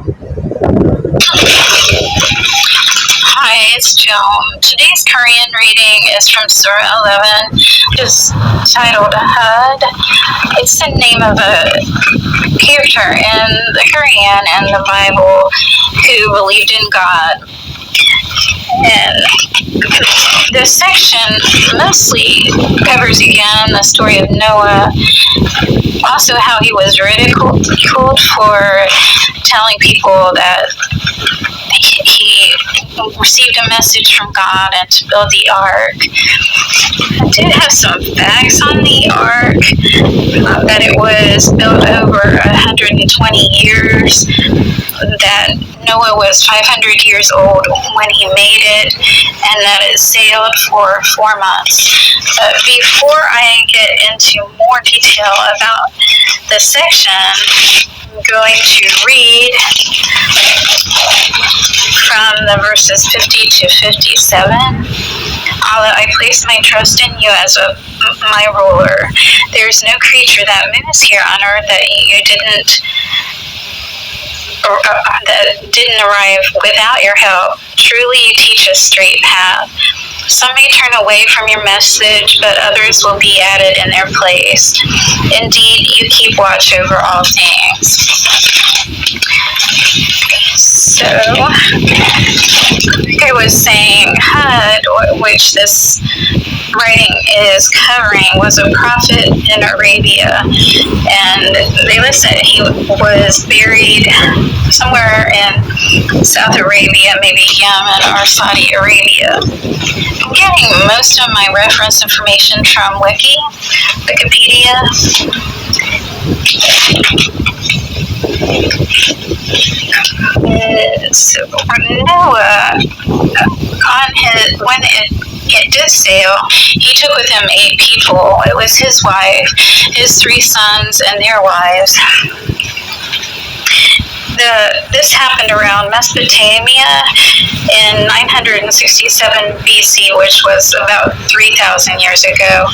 Hi, it's Joan. Today's Korean reading is from Sura 11. It's titled Hud. It's the name of a character in the Korean and the Bible who believed in God. And this section mostly covers again the story of Noah, also how he was ridiculed for telling people that he received a message from God and to build the ark. I do have some facts on the ark, that it was built over 120 years, that Noah was 500 years old when he made it, and that it sailed for 4 months. But before I get into more detail about the section, I'm going to read from the verses 50 to 57. Allah, I place my trust in you as my ruler. There's no creature that moves here on earth that didn't arrive without your help. Truly, you teach a straight path. Some may turn away from your message, but others will be added in their place. Indeed, you keep watch over all things. So, like I was saying, Hud, which this writing is covering, was a prophet in Arabia, and they list that he was buried somewhere in South Arabia, maybe Yemen or Saudi Arabia. I'm getting most of my reference information from Wikipedia. So Noah, when it did sail, he took with him 8 people. It was his wife, his 3 sons, and their wives. This happened around Mesopotamia in 967 BC, which was about 3,000 years ago.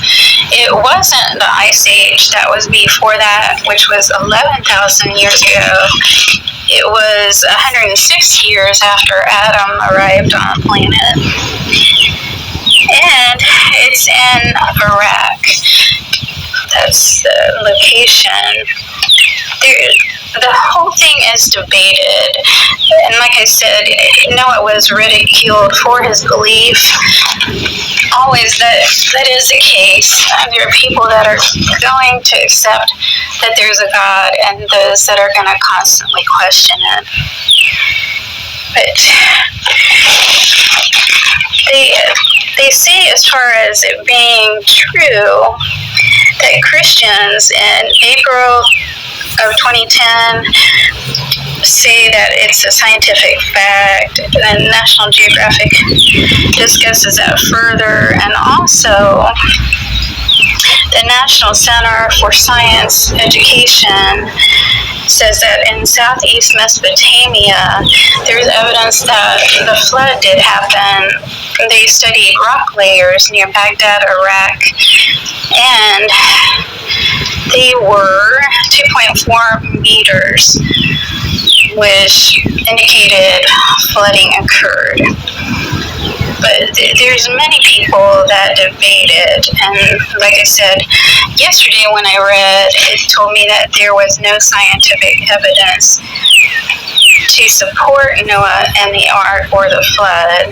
It wasn't the Ice Age that was before that, which was 11,000 years ago. It was 106 years after Adam arrived on the planet. And it's in Iraq. That's the location. The whole thing is debated, and like I said, Noah was ridiculed for his belief. Always that is the case. There are people that are going to accept that there's a God, and those that are going to constantly question it. But they say, as far as it being true, that Christians in April of 2010 say that it's a scientific fact, and National Geographic discusses that further, and also the National Center for Science Education says that in southeast Mesopotamia, there's evidence that the flood did happen. They studied rock layers near Baghdad, Iraq, and they were 2.4 meters, which indicated flooding occurred. But there's many people that debate it, and like I said, yesterday when I read, it told me that there was no scientific evidence to support Noah and the ark or the flood.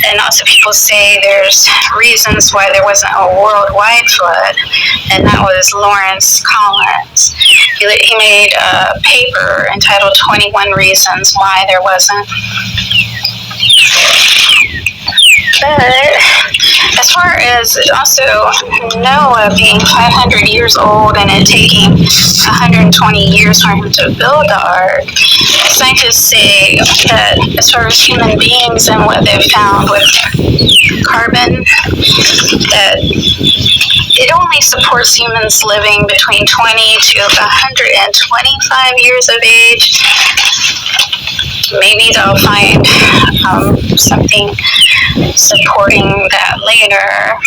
And also people say there's reasons why there wasn't a worldwide flood, and that was Lawrence Collins. He made a paper entitled 21 Reasons Why There Wasn't. But as far as also Noah being 500 years old and it taking 120 years for him to build the ark, scientists say that as far as human beings and what they've found with carbon, that it only supports humans living between 20 to 125 years of age. maybe they'll find something supporting that later.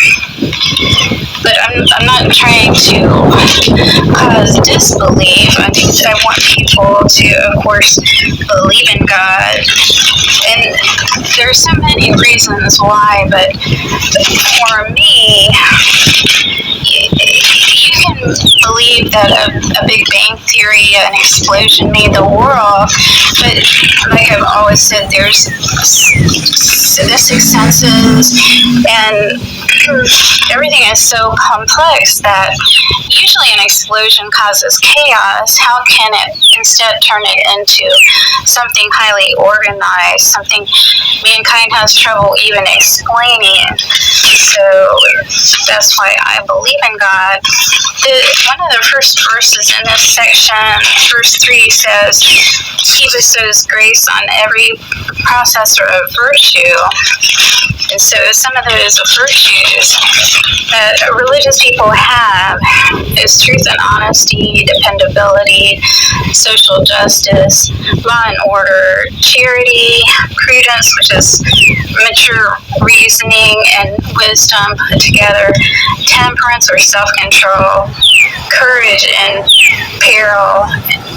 But I'm not trying to cause disbelief. I want people to, of course, believe in God. And there's so many reasons why, but for me, you can believe that a Big Bang Theory, an explosion made the world, but like I've always said, there's the sixth senses, and everything is so complex that usually an explosion causes chaos. How can it instead turn it into something highly organized, something mankind has trouble even explaining? So that's why I believe in God. One of the first verses in this section, verse 3, says, He bestows grace on every processor of virtue. And so some of those virtues that religious people have is truth and honesty, dependability, social justice, law and order, charity, prudence, which is mature reasoning and wisdom put together, temperance or self-control, courage in peril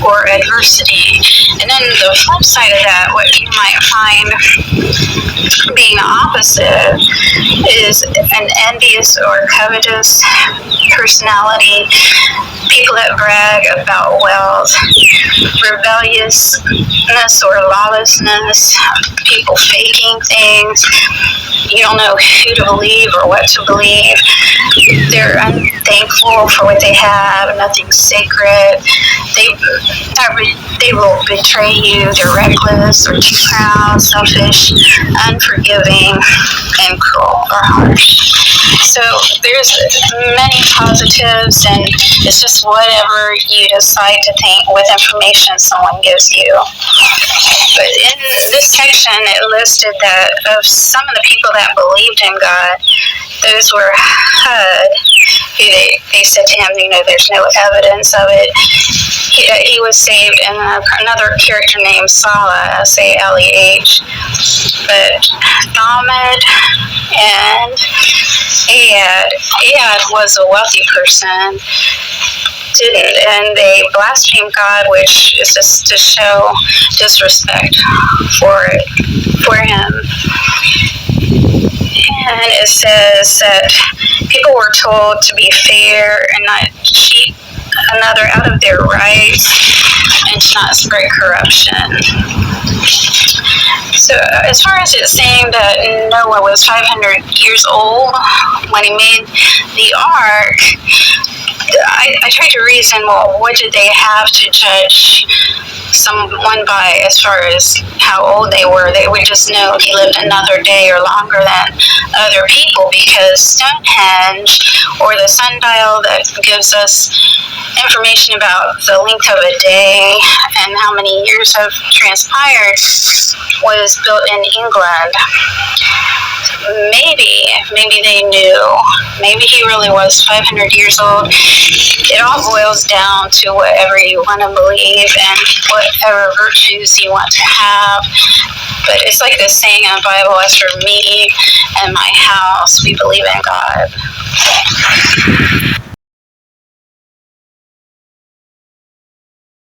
or adversity. And then the flip side of that, what you might find being the opposite, is an envious or covetous personality, people that brag about wealth, rebelliousness or lawlessness, people faking things. You don't know who to believe or what to believe. They're unthankful for what they have, nothing sacred. They will betray you. They're reckless or too proud, selfish, unforgiving, and cruel or harsh. So there's many positives, and it's just whatever you decide to think with information someone gives you. But in this section, it listed that of some of the people that believed in God, those were Hud, who they said to him, there's no evidence of it. He was saved, and another character named Salah, S-A-L-E-H. But Thamud and Ayat was a wealthy person, didn't, and they blasphemed God, which is just to show disrespect for him. And it says that people were told to be fair and not cheat another out of their rights and to not spread corruption. So as far as it's saying that Noah was 500 years old when he made the ark, I tried to reason, well, what did they have to judge someone by as far as how old they were? They would just know he lived another day or longer than other people, because Stonehenge, or the sundial that gives us information about the length of a day and how many years have transpired, was built in England. Maybe they knew. Maybe he really was 500 years old. It all boils down to whatever you want to believe and whatever virtues you want to have. But it's like this saying in the Bible, as for me and my house, we believe in God.